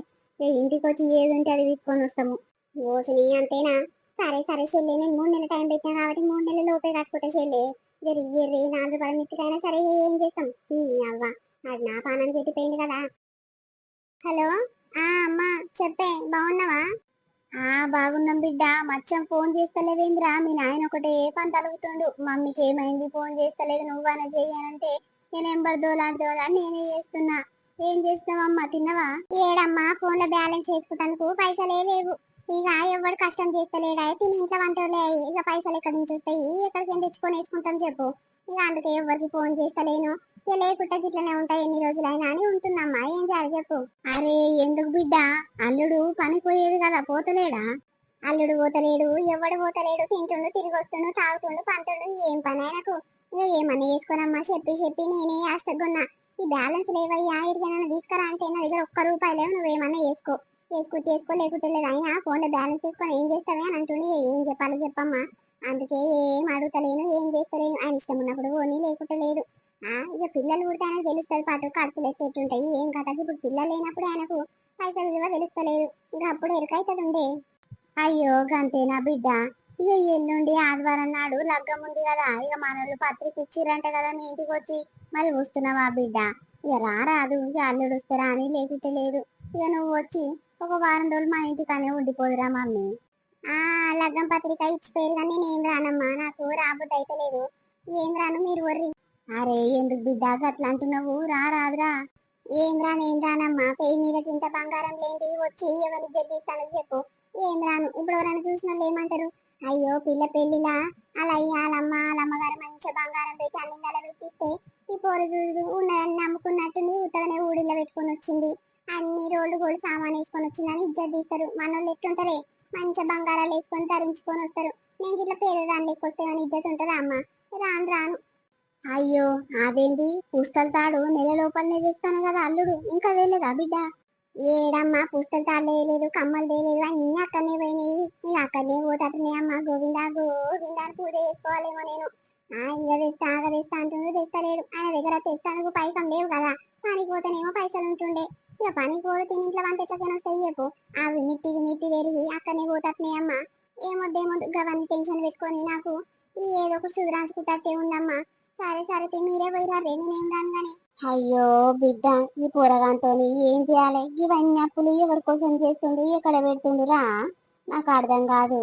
ఇంటికి వచ్చి ఏది ఉంటే అది తీసుకొని వస్తాము. ఓసిని అంతేనా? సరే చెల్లి, నేను 3 నెలల టైం పెట్టాను కాబట్టి 3 నెలల లోపే కట్టుకుంటే చెల్లి. ఇయ్యర్రి 4 రూపాయల మిత్తికైనా సరే ఏం చేస్తాం. అవ్వ అది నా పానాన్ని పెట్టిపోయింది కదా. హలో అమ్మా చెప్పే, బాగున్నావా? బాగున్నాం బిడ్డ. మచ్చం ఫోన్ చేస్తలేవేంద్రా? మీ నాయన ఒకటే పని తలుగుతుండు. మమ్మీకి ఏమైంది ఫోన్ చేస్తలేదు, నువ్వనే చెయ్యనంటే నేనేం బర్దోలాడదోలా నేనే చేస్తున్నా. ఏం చేస్తున్నావమ్మా, తిన్నవా? ఏడమ్మా, ఫోన్ లో బ్యాలెన్స్ చేసుకుంటానికి పైసలే లేవు. ఇక ఎవరు కష్టం చేస్తలేడా, తిని ఇంట్లో వంటలే. ఇక పైసలు ఎక్కడి నుంచి వస్తాయి? ఎక్కడికి తెచ్చుకొని వేసుకుంటాం చెప్పు. ఇక అందుకే ఎవరికి ఫోన్ చేస్తలేను. ఇక లేకుండా ఇట్లనే ఉంటాయి ఎన్ని రోజులైనా అని ఉంటున్నమ్మా. ఏం చేయాలి చెప్పు. అరే ఎందుకు బిడ్డ, అల్లుడు పని పోయేది కదా, పోతలేడా? అల్లుడు పోతలేడు, ఎవడు పోతలేడు. తింటుండు, తిరిగి వస్తుండు, తాగుతుండు, పంటుండు. ఏం పని ఆయనకు? ఇక ఏమన్నా చేసుకోనమ్మా, చెప్పి నేనే ఆశగున్నా. ఈ బ్యాలెన్స్ లేవయ్యా, ఎడికైనా తీసుకురా అంటే నా దగ్గర ఒక్క రూపాయి లేవు, నువ్వేమన్నా చేసుకో లేకుంటే లేదు. అయినా ఫోన్ లో బ్యాలెన్స్ చేసుకొని ఏం చేస్తావే అని అంటుండే. ఏం చెప్పాలో చెప్పమ్మా. అందుకే ఏం అడుగుతలేను, ఏం చేస్తలేను. ఆయన ఇష్టం ఉన్నప్పుడు పోనీ, లేకుంటే లేదు. ఇక పిల్లలు పుడితే ఆయనకు తెలుస్తుంది పాటు కడుపులు ఎట్టేటుంటాయి ఏం కదా. ఇప్పుడు పిల్లలు లేనప్పుడు ఆయనకు పైసలు విలువ తెలుస్తలేదు. ఇక అప్పుడు ఎరుకైతుండే. అయ్యో గంతేనా బిడ్డ? ఇక ఎల్లుండి ఆదివారం నాడు లగ్గం ఉంది కదా. ఇక మనోళ్ళు పత్రిక ఇచ్చిరంట కదా మీ ఇంటికి వచ్చి. మరి వస్తున్నావా బిడ్డ? ఇక రారాదు, ఇక అల్లుడు వస్తారా అని, లేకుంటే లేదు. ఇక నువ్వు వచ్చి ఒక వారం రోజులు మా ఇంటికనే ఉండిపోదురా మమ్మీ. లగ్గం పత్రిక ఇచ్చిపోయారు కానీ నేనేం రానమ్మా, నాకు రాబుద్ది అయితే లేదు. ఏం రాను, మీరు వర్రి. అరే ఎందుకు బిడ్డ అట్లా అంటున్నావు? రాదురా. ఏం రానమ్మా, పెయి మీద ఇంత బంగారం లేంటి వచ్చి ఎవరిని జడ్డిస్తానని చెప్పు. ఏం రాను. ఇప్పుడు ఎవరైనా చూసిన వాళ్ళు ఏమంటారు? అయ్యో పిల్ల పెళ్లిలా అలా వాళ్ళమ్మగారు మంచిగా బంగారం పెట్టి అన్ని నెల పెట్టిస్తే ఈ పోరు చూడు ఉన్నదాన్ని నమ్ముకున్నట్టుంది, ఉత్తగానే ఊడిలో పెట్టుకొని వచ్చింది, అన్ని రోడ్లు కూడా సామాన్ వేసుకొని వచ్చిందని ఇజ్జత్ తీస్తారు. మనోళ్ళు ఎట్లుంటారే, మంచిగా బంగారాలు వేసుకొని ధరించుకొని వస్తారు. నేను ఇట్లా పేదదాన్ని ఎక్కువ వస్తే ఇజ్జత్ ఉంటుందా అమ్మ? రాను. అయ్యో అదేంటి పుస్తల తాడు నెల లోపలనే చేస్తాను కదా అల్లుడు ఇంకా వేయలేదా బిడ్డ ఏడమ్మా పుస్తల తాడు వేయలేదు కమ్మలు వేయలేదు అన్ని అక్కడనే పోయినాయి ఇక అక్కడనే పోతానే అమ్మ గోవిందా గోవిందా అని పూజ చేసుకోవాలేమో నేను ఇక తెస్తా ఆగ తెస్తా అంటుండే తెస్తలేడు ఆయన దగ్గర తెస్తానికి పైసలు లేవు కదా పనికి పోతేనేమో పైసలు ఉంటుండే ఇక పనికి పోతే తిని ఇంట్లో వంట ఎట్లకైనా వస్తాయి చెప్పు అవి మిట్టి పెరిగి అక్కడనే పోతానే అమ్మ ఏమొద్దేమొద్దు గవన్నీ టెన్షన్ పెట్టుకొని నాకు ఏదో ఒకటి సుధరాంచుకుంటే ఉందమ్మా సరే సరే మీరే పోయిరా నేనేం రాను గాని అయ్యో బిడ్డ ఈ పోరగాంతో ఏం చేయాలి ఇవన్నీ అప్పులు ఎవరి కోసం చేస్తుండ్రు ఎక్కడ పెడుతుండ్రురా నాకు అర్థం కాదు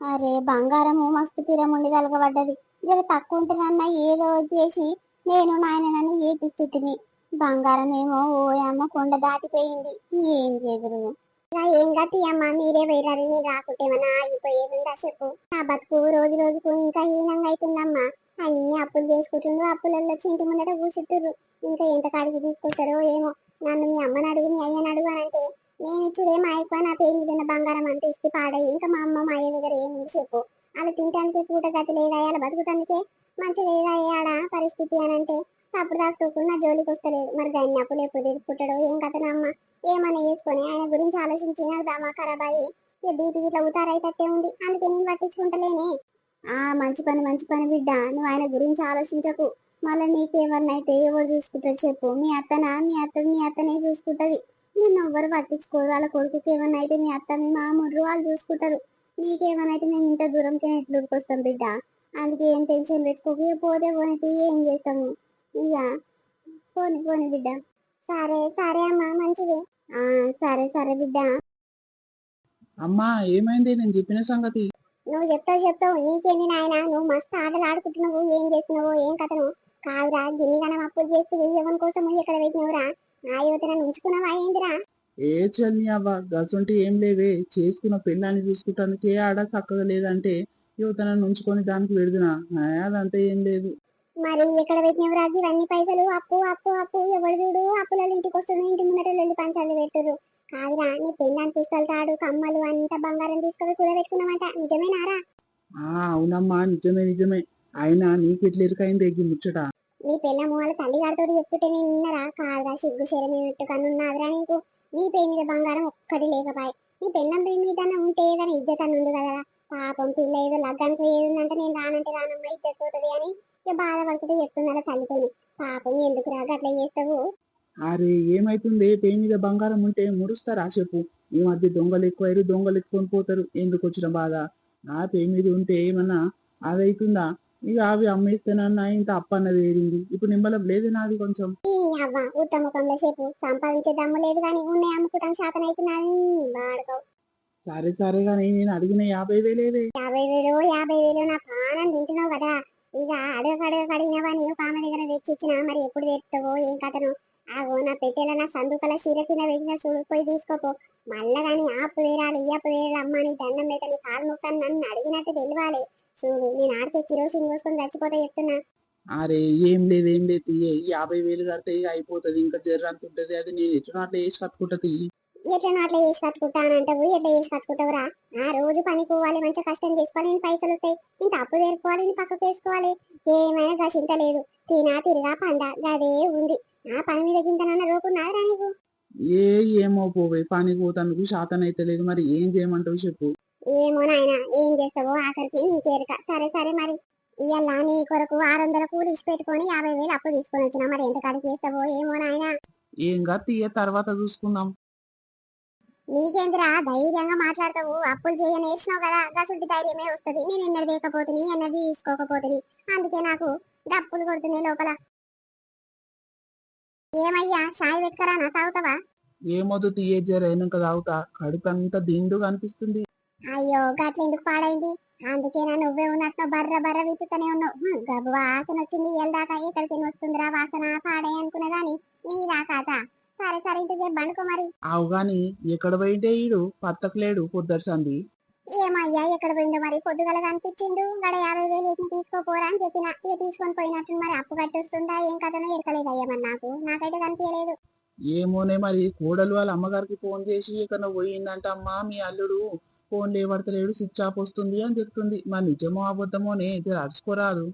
అరే బంగారము మస్తు పిరముండి కలగబడ్డది జర తక్కువ ఉంటుందన్న ఏదో చేసి నేను నాయనని ఏపిస్తుంటిని బంగారం ఏమో ఓయమ్మ కొండ దాటిపోయింది ఏం చేదురు ఏం గతి అమ్మ మీరే పోయిరారు నేను రాకుంటే ఏమన్నా ఆగిపోయేది ఉందా చెప్పు నా బతుకు రోజు రోజుకు ఇంకా హీనంగా అవుతుందమ్మా అన్ని అప్పులు చేసుకుంటుండ్రు అప్పులలో ఇంటి ముందర కూర్చుంటుర్రు ఇంకా ఎంత కాడికి తీసుకొస్తారో ఏమో నన్ను మీ అమ్మని అడుగు మీ అయ్యని అడుగు అని అంటే నేను ఇచ్చుడే మా ఎక్కువ నా పేరు మీద బంగారం అంటే ఇస్తే పాడయి ఇంకా మా అమ్మ మా అయ్య దగ్గర ఏముంది చెప్పు వాళ్ళు తినడానికి పూట గతి లేదా వాళ్ళ బతుకుతానికే మంచి లేదా ఆడ పరిస్థితి అని అంటే అప్పుడు దాకా నా జోలికి వస్తలేదు మరి దాన్ని అప్పులు ఎప్పుడు తీసుకుంటాడో ఏం కథను అమ్మ ఏమన్నా చేసుకొని ఆయన గురించి ఆలోచించి నాకు దామా ఖరాబ్ అయ్యి బీపీ ఇట్లా ఉతారైతట్టే ఉంది అందుకే నేను పట్టించుకుంటలేనే మంచి పని బిడ్డ నువ్వు ఆయన గురించి ఆలోచించకు మళ్ళీ నీకేమన్నైతే ఎవరు చూసుకుంటారు చెప్పు మీ అత్తనే చూసుకుంటది నిన్ను ఎవ్వరు పట్టించుకోరు వాళ్ళ కొడుకుకి ఏమన్నా అయితే మీ అత్త మీ మామూలు వాళ్ళు చూసుకుంటారు నీకేమన్నైతే మేము ఇంత దూరంకి ఎట్లూరికి వస్తాం బిడ్డ అందుకే ఏం టెన్షన్ పెట్టుకోకు పోతే పోనైతే ఏం చేస్తాము ఇక పోని బిడ్డ సరే సరే అమ్మా మంచిది సరే సరే బిడ్డ అమ్మా ఏమైంది నేను చెప్పిన సంగతి నువ్వు చెప్తావు నీకేంది నాయన నువ్వు మస్తు ఆటలు ఆడుకుంటున్నావు ఏం చేస్తున్నావు ఏం కథను కాదురా గిన్నెగనం అప్పులు చేస్తూ ఎవరి కోసం ఎక్కడ పెట్టినవురా ఆ యువతను ఉంచుకున్నావా ఏందిరా ఏ చల్ని అవ్వ గసంటి ఏం లేవే చేసుకున్న పెళ్ళాన్ని చూసుకుంటానికి ఆడ చక్కగా లేదంటే యువతను ఉంచుకొని దానికి పెడుతున్నా అదంతా ఏం లేదు మరి ఎక్కడ పెట్టినవురా ఇవన్నీ పైసలు అప్పు అప్పు అప్పు ఎవరు చూడు అప్పుల ఇంటికి వస్తున్నా ఇంటి ముందర వెళ్ళి పంచాలు పెట్టురు కాదురా నీ పెళ్ళాన్ని పుస్తలు తాడు కమ్మలు అంత బంగారం తీసుకొని కూడా పెట్టుకున్నామంట నిజమేనారా అవునమ్మా నిజమే అయినా నీకెట్లా ఎరుకైంది ఎగ్గి ముచ్చట నీ పెళ్ళ వాళ్ళ తల్లి గారితో చెప్పుకుంటే నేను విన్నరా కాదురా సిగ్గు శరం ఏమిట్టు కనున్నాదిరా నీకు నీ పేరు మీద బంగారం ఒక్కటి లేకపాయి నీ పెళ్ళం పేరు మీద ఉంటే ఏదైనా ఇజ్జత ఉంది కదా పాపం పిల్ల ఏదో లగ్గానికి ఏదంటే నేను రానంటే రానమ్మా ఇజ్జత పోతుంది అని ఇక బాధపడుతుంటే చెప్తున్నారా తల్లితోని పాపం ఎందుకు రాక అట్లా చేస్తావు అరే ఏమైతుంది పేరు మీద బంగారం ఉంటే ముడుస్తారా చెప్పు ఈ మధ్య దొంగలు ఎక్కువైరు దొంగలు ఎక్కుకొని పోతారు ఎందుకు వచ్చిన బాధ నా పేరు మీద ఉంటే ఏమన్నా అదైతుందా ఇక అవి అమ్మేస్తానన్నా ఇంత అప్పన్న వేరింది ఇప్పుడు నిమ్మలం లేదు నాది కొంచెం అవ్వ ఉత్తముఖంలో చెప్పు సంపాదించే దమ్ము లేదు కానీ ఉన్నాయి అమ్ముకుంటాం శాతం అవుతున్నాయి బాడుకో సరే కానీ నేను అడిగిన 50,000 50,000 నా ప్రాణం తింటున్నావు కదా ఇక అడిగినవా నీవు కామె దగ్గర తెచ్చిచ్చినా మరి ఎప్పుడు తెస్తావో ఏం కథను ఆగో నా పెట్టేలా నా సందుకల చీర కింద పెట్టిన చూడు పోయి తీసుకోపో మళ్ళా గాని ఆపు తీరాలి ఇయ్యపు తీరాలి అమ్మ నీ దండం పెట్ట నీ కాలు ముక్కని నన్ను అడిగినట్టు తెలియాలి చూడు నేను ఆడితే కిరోసిన్ పోసుకొని చచ్చిపోతా చెప్తున్నా అరే ఏం లేదు 50,000 కడితే ఇక అయిపోతుంది ఇంకా జర్రంత ఉంటది అది నేను ఎట్లా అట్లా వేసి కట్టుకుంటది ఎట్లా అట్లా చేసి కట్టుకుంటానంటావు ఎట్లా చేసి కట్టుకుంటావురా రోజు పనికి పోవాలి మంచిగా కష్టం చేసుకోవాలి నేను పైసలు వస్తాయి ఇంత అప్పు తెరుకోవాలి నేను పక్కకు వేసుకోవాలి ఏమైనా గసింత లేదు తినా తిరిగా పండ గదే ఉంది ఆ పని మీద గింతనన్న రోకున్నారా నీకు ఏమో పోవే పనికి పోతానికి శాతం అయితే లేదు మరి ఏం చేయమంటావు చెప్పు ఏమో నాయనా ఏం చేస్తావో ఆఖరికి నీకేరక సరే మరి ఇవాళ నీ కొరకు 600 కూలి ఇచ్చి పెట్టుకొని 50,000 అప్పు తీసుకొని వచ్చినా మరి ఎంత కాడికి చేస్తావో ఏమో నాయనా ఏం గతి తర్వాత చూసుకుందాం నీకేంద్రా ధైర్యంగా మాట్లాడతావు అప్పులు చేయ నేర్చినావు కదా గసుంటి ధైర్యమే వస్తుంది నేను ఎన్నడూ వేయకపోతుంది ఎన్నడూ తీసుకోకపోతుంది అందుకే నాకు డప్పులు కొడుతున్నాయి లోపల ఏమయ్యా షాయి పెట్టుకరా నా తాగుతావా ఏమొద్దు తీయే జరైనాక తాగుతా కడుపు అంతా దిండుగా అనిపిస్తుంది అయ్యో గట్ల ఎందుకు పాడైంది అందుకేనా నువ్వే ఉన్నట్టు బర్ర విత్తుతూనే ఉన్నావు గబ్బు వాసన వచ్చింది ఎల్దాకా ఎక్కడికి వస్తుందిరా వాసన పాడే అనుకున్నా గాని నీ రాకాత సరే ఇంటికి బండుకో మరి ఆవు గాని ఎక్కడ పోయింటే ఈడు పత్తకలేడు పొద్దర్సంది ఏమయ్యా ఎక్కడ పోయిందో మరి పొద్దుగల కనిపించిండు గడ 50,000 వీటిని తీసుకోపోరా అని చెప్పిన ఇక తీసుకొని పోయినట్టు మరి అప్పు కట్టొస్తుందా ఏం కథనో ఎరకలేదు అయ్యా నాకైతే కనిపించలేదు ఏమోనే మరి కోడలు వాళ్ళ అమ్మగారికి ఫోన్ చేసి ఇక్కడ పోయిందంట అమ్మా మీ అల్లుడు ఫోన్ లేవడతలేడు స్విచ్ ఆఫ్ వస్తుంది అని చెప్తుంది మరి నిజమో అబద్ధమోనే అరుచుకోరాదు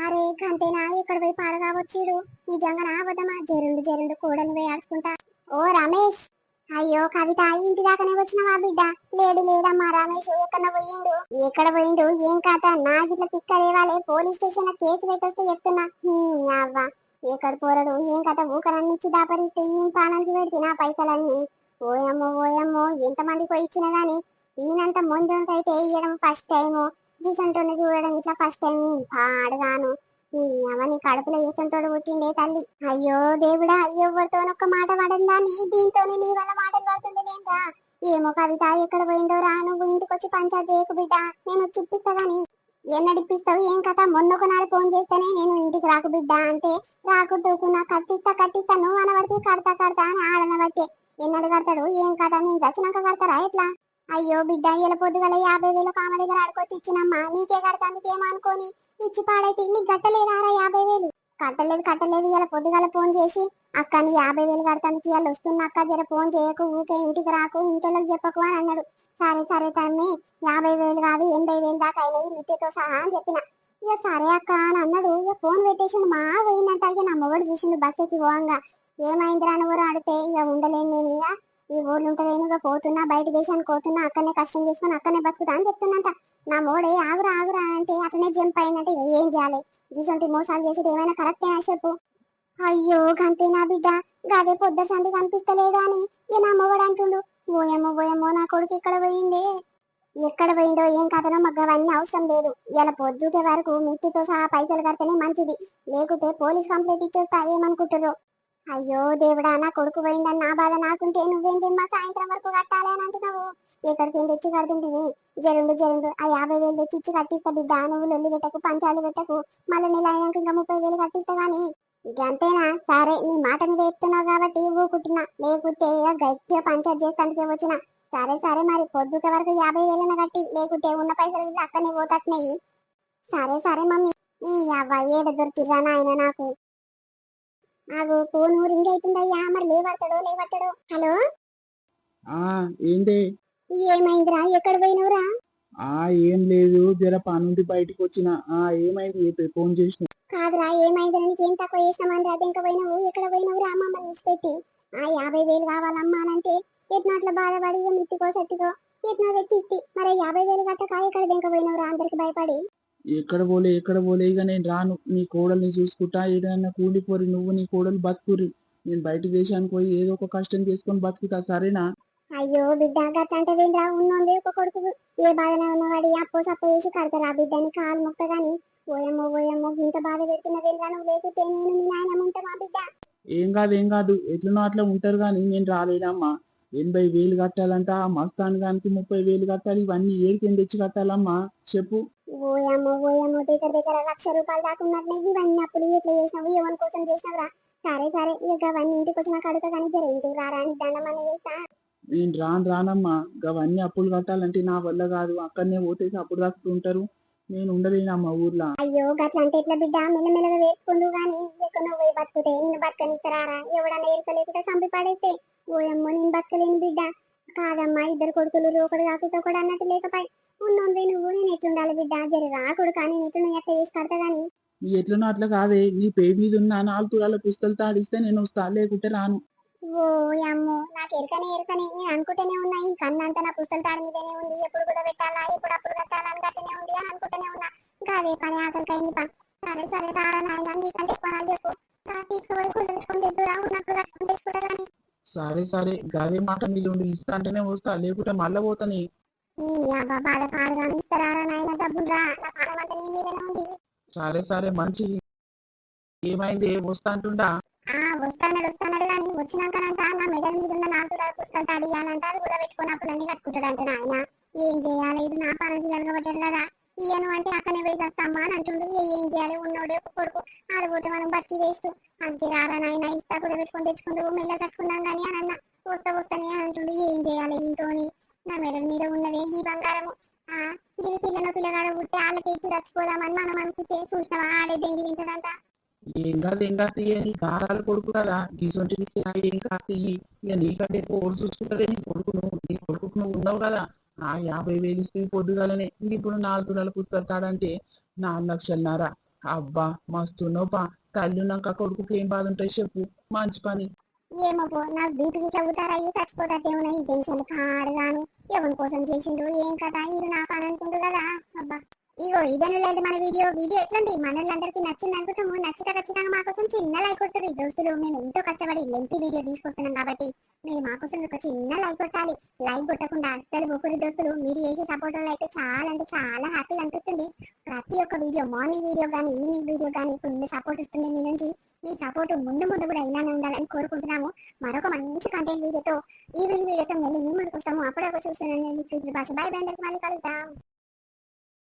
అరే గంతేనా ఇక్కడ పోయి పాడగావచ్చుడు నిజంగా అబద్ధమా జరుండు జరుండు కోడలు పోయి ఆడుకుంటా. ఓ రమేష్, అయ్యో కవిత ఇంటి దాకానే వచ్చినవా బిడ్డ? లేడు లేడమ్మా రమేష్ ఎక్కడ పోయిండు? ఎక్కడ పోయిండు ఏం కథ? నాకు ఇట్లా తిక్క లేవాలే, పోలీస్ స్టేషన్ లో కేసు పెట్టొస్తే చెప్తున్నా. అవ్వ ఎక్కడ పోరడు ఏం కథ? ఊకలన్నీ ఇచ్చి దాపరిస్తే ఈయన ప్రాణానికి పెడితే నా పైసలన్నీ. ఓయమ్మో ఓయమ్మో ఎంతమందికి పోయి ఇచ్చినా గానీ ఈయనంత ముందుకైతే ఇయ్యడం ఫస్ట్ టైము. రీసెంట్ని చూడడం ఇట్లా ఫస్ట్ టైం. పాడుగాను అవన్నీ కడుపులో వేసంతోడు పుట్టిండే తల్లి. అయ్యో దేవుడా, అయ్యో ఎవరితోనొక్క మాట పడందాని దీంతో నీ వల్ల మాటలు పడుతుండేంటా? ఏమో కవిత ఎక్కడ పోయిండో రా, నువ్వు ఇంటికి వచ్చి పంచాయతీ చేయకు బిడ్డ, నేను వచ్చి ఇప్పిస్తా గాని. ఎన్నడిప్పిస్తావు ఏం కథ? మొన్నొకనాడు ఫోన్ చేస్తేనే నేను ఇంటికి రాకు బిడ్డ అంటే రాకుంటూకున్నా కట్టిస్తా కట్టిస్తా నువ్వు అనబడితే కడతా కడతా అని ఆడనబట్టే. ఎన్నడు కడతాడు ఏం కథ? నేను చచ్చినాక కడతారా ఎట్లా? అయ్యో బిడ్డ ఇలా పొద్దుగల 50,000 ఆమె దగ్గర అడుకొచ్చి ఇచ్చినమ్మా, నీకే కడతానికి ఏమనుకోని ఇచ్చి పాడైతే నీకు కట్టలేదారా 50,000? కట్టలేదు కట్టలేదు, ఇలా పొద్దుగల ఫోన్ చేసి అక్క నీ 50,000 కడతానికి ఇవాళ వస్తున్నా అక్క, జర ఫోన్ చేయకు, ఊకే ఇంటికి రాకు, ఇంట్లోకి చెప్పకు అని అన్నాడు. సరే సరే తమ్మి 50,000 కాదు 80,000 దాకా అయినాయి మిట్టితో సహా అని చెప్పిన. ఇక సరే అక్క అని అన్నాడు. ఇక ఫోన్ పెట్టేసిండు. మా పోయిందంట. ఇక నా మొగడు చూసిండు బస్ ఎక్కి పోవంగా. ఏమైందిరా నువ్వు అడితే ఇక ఉండలేను నేను, ఇక ఈ ఊర్లు ఉంటలేనుగా పోతున్నా, బయట దేశానికి పోతున్నా, అక్కడనే కష్టం చేసుకుని అక్కడనే బతుకుతా అని చెప్తున్నంట. నా మోడే ఆగురా ఆగురా అంటే అట్లనే జంప్ అయిందంటే ఏం చేయాలి? ఇటువంటి మోసాలు చేసేది ఏమైనా కరెక్టేనా చెప్పు? అయ్యో గంతే నా బిడ్డ, గదే పొద్దు సంది కనిపిస్తలేడు అని ఇక నా మొగడు అంటుండు. ఓయమ్మో ఓయమ్మో నా కొడుకు ఇక్కడ పోయిందే, ఎక్కడ పోయిండో ఏం కథనో మాకు అవన్నీ అవసరం లేదు. ఇలా పొద్దుటే వరకు మిత్తితో సహా పైసలు కడితేనే మంచిది, లేకుంటే పోలీస్ కంప్లైంట్ ఇచ్చేస్తా ఏమనుకుంటారో. అయ్యో దేవుడా, నా కొడుకు పోయిందని నా బాధ నాకుంటే నువ్వేంటమ్మా సాయంత్రం వరకు కట్టాలి అని అంటున్నావు? ఎక్కడికి తెచ్చి కడుతుంటివి? జరుండు జరుండు ఆ 50,000 తెచ్చి ఇచ్చి కట్టిస్తా బిడ్డ, నువ్వు లొల్లి పెట్టకు పంచాలు పెట్టకు, మళ్ళీ నెల అయినాక ఇంకా 30,000 కట్టిస్తా గానీ. ఇంకంతేనా? సరే నీ మాట మీద చెప్తున్నావు కాబట్టి ఊకుంటున్నా, లేకుంటే గట్టిగా పంచాయతీ చేస్తానికి వచ్చిన. సరే సరే మరి పొద్దుట వరకు 50,000 కట్టి, లేకుంటే ఉన్న పైసలు ఇల్లు అక్కడనే పోతట్నేయి. సరే సరే మమ్మీ. ఈ అవ్వ ఏడ దొరికిరా నాయన నాకు. నాకు ఫోన్ రింగ్ అవుతుందయ్యా, మరి లేవడతాడో లేవట్టడో. హలో ఏంటి? ఏమైందిరా? ఎక్కడ పోయినవురా? ఏం లేదు, జర పనుంది బయటకు వచ్చిన. ఏమైంది ఫోన్ చేసిన? కాదురా ఏమైందిరా, నీకేం తక్కువ చేసినామని రాదు ఇంకా పోయినావు? ఎక్కడ పోయినవురా? మమ్మల్ని విడిచిపెట్టి 50,000 కావాలమ్మా అనంటే ఎట్లా అట్లా బాధపడి మిట్టికో సెట్టికో ఎట్లా తెచ్చిస్తి. మరి 50,000 కట్టక ఎక్కడ దెంక పోయినవురా అందరికి భయపడి? ఎక్కడ పోలే ఇక నేను రాను. నీ కోడల్ని చూసుకుంటా, ఏదైనా కూలిపోరి నువ్వు నీ కోడలు బతుకురి. నేను బయట దేశానికి పోయి ఏదో ఒక కష్టం చేసుకొని బతుకుతా, సరేనా? అయ్యో బిడ్డ గట్లంటే వింద్రా, ఉన్నోంది ఒక కొడుకు, ఏ బాధనే ఉన్నవాడి అప్పో సప్పో వేసి కడతారా బిడ్డని కాలు మొక్క గాని. ఓయమ్మో ఓయమ్మో ఇంత బాధ పెడుతున్న వింద్రా, నువ్వు లేకుంటే నేను మీ నాయన ఉంటామా బిడ్డ? ఏం కాదు ఎట్లనో అట్లా ఉంటారు కానీ నేను రాలేనమ్మా. 80,000 కట్టాలంట, మస్తాన్ గానికి 30,000 కట్టాలి. ఇవన్నీ ఏడికి తెచ్చి కట్టాలమ్మా చెప్పు. ఓయమ్మో దగ్గర దగ్గర 1,00,000 రూపాయలు దాకా ఉన్నట్లే. ఇవన్నీ అప్పులు ఎట్లా చేసినావు? ఎవరి కోసం చేసినవరా? సరే సరే ఇక అవన్నీ ఇంటికి వచ్చినాక అడుగుతా కానీ జర ఇంటికి రారా అని దండమని చేస్తా. నేను రానమ్మా, అవన్నీ అప్పులు కట్టాలంటే నా వల్ల కాదు. అక్కడనే పోతేసి అప్పుడు దాక్కుంటారు, నేను ఉండలేనమ్మా ఊర్లో. అయ్యో గట్లంటే ఎట్లా బిడ్డ? మెల్లమెల్లగా వేసుకుందు గాని ఎక్కడ పోయి బతుకుతే నిన్ను బతకనిస్తారా? ఎవడన్నా ఎరుకలేకుండా చంపి పడేస్తే ఓయమ్మో నేను బతకలేను బిడ్డ. కాదమ్మా, ఇద్దరు కొడుకులు ఒకడు కాకుండా ఒకడు అన్నట్టు లేకపోయి ఉన్నోంది నువ్వు, నేను ఎట్లుండాలి బిడ్డ? జర రా కొడుకు అని నీకు నువ్వు ఎట్లా చేసి కడతా గాని. నీ ఎట్లనో అట్లా కాదే, నీ పేరు మీద ఉన్న 4 తులాల పుస్తకాలు తాడిస్తే నేను వస్తా, లేకుంటే రాను. ఓ అమ్మో, నాకు ఎరకనే నేను అనుకుంటూనే ఉన్నా, ఈ కన్నంతా నా పుస్తల తాడు మీదనే ఉంది, ఎప్పుడు కూడా పెట్టాలా ఎప్పుడు అప్పుడు కట్టాలా అని గట్టనే ఉంది అని అనుకుంటూనే ఉన్నా. ఇంకా అదే పని ఆఖరికైంది పా. సరే సరే రారా నాయన, నీకంటే కొనాలి చెప్పు, తీసుకుపోయి కుళ్ళు పెట్టుకుని తెద్దురా, ఉన్నప్పుడు కట్టుకుని తెచ్చుకుంటా కానీ. సరే గదే మాట మీద ఉండి ఇస్తా అంటేనే వస్తా, లేకుంటే మళ్ళా పోతాని. ఈ అబ్బా బాధ పాడుగా ఇస్తారా నాయన, డబ్బులు రా, నా పానం అంతా నీ మీదనే ఉంది. సరే మంచిది. ఏమైంది వస్తా అంటుండా? వస్తాడు కానీ వచ్చినాకనంట నా మెడల్ మీద ఉన్న 4 తులాల పుస్తకాలు తాడియాలంట, అది కూడా పెట్టుకుని అప్పులన్నీ కట్టుకుంటాడంట. నాయన ఏం చేయాలి? ఇది నా పాలన జరగబట్టాడు కదా, ఇయ్యను అంటే అక్కనే పోయి వస్తామ్మా అని అంటుండు. ఏం చేయాలి? ఉన్నోడే ఒక కొడుకు, ఆడపోతే మనం బతికి వేస్ట్. అంతే రారా నాయన, ఇస్తా కూడా పెట్టుకొని తెచ్చుకుంటూ మెల్ల కట్టుకున్నాం కానీ అని అన్న. వస్తానే అంటుండు. ఏం చేయాలి ఇంతోని? నా మెడల్ మీద ఉన్నదే ఈ బంగారము. ఇది పిల్లగాడ పుట్టి వాళ్ళకి ఇచ్చి చచ్చిపోదామని మనం అనుకుంటే చూసినావా, ఆడే దెంగి తింటాడంట. ఏం కాదు నీ గారాలు కొడుకు కదా, గిసొంటి ఏం కాదు. ఇక నీకంటే కోర్సు చూసుకుంటే నీ కొడుకు నువ్వు ఉన్నావు కదా. 50,000 ఇస్తే పొద్దుగాలనే ఇప్పుడు 4 తులాల పుస్తకాలు తాడంటే 4,00,000. అబ్బా మస్తున్నావు పా. తల్లున్నాక కొడుకుకి ఏం బాధ ఉంటాయి చెప్పు. మంచి పని. ఏమో పో, నాకు బీపీకి చదువుతారా అయ్యి చచ్చిపోతాదేమో ఈ టెన్షన్ కాడుగాను. ఎవరి కోసం చేసిండు ఏం కదా ఇది నా పని అనుకుంటు కదా. అబ్బా ఇగో ఇదను లేదు మన వీడియో ఎట్లండి మనోళ్ళందరికీ నచ్చింది అనుకుంటాము. నచ్చితే ఖచ్చితంగా మా కోసం చిన్న లైక్ కొడుతుంది దోస్తులు. మేము ఎంతో కష్టపడి లెంత్ వీడియో తీసుకొస్తున్నాం కాబట్టి మీరు మా కోసం ఒక చిన్న లైక్ కొట్టాలి. లైక్ కొట్టకుండా అస్సలు పోకూడదు దోస్తులు. మీరు చేసే సపోర్ట్ వల్ల అయితే చాలా అంటే చాలా హ్యాపీగా అనిపిస్తుంది. ప్రతి ఒక్క వీడియో మార్నింగ్ వీడియో కానీ ఈవినింగ్ వీడియో కానీ ఫుల్ సపోర్ట్ ఇస్తుంది మీ నుంచి. మీ సపోర్ట్ ముందు ముందు కూడా ఇలానే ఉండాలని కోరుకుంటున్నాము. మరొక మంచి కంటెంట్ వీడియోతో ఈవినింగ్ వీడియోతో మళ్ళీ మీ ముందుకు వస్తాము. అప్పుడే చూస్తున్నాను. బాయ్ బాయ్, అందరికి మళ్ళీ కలుద్దాం.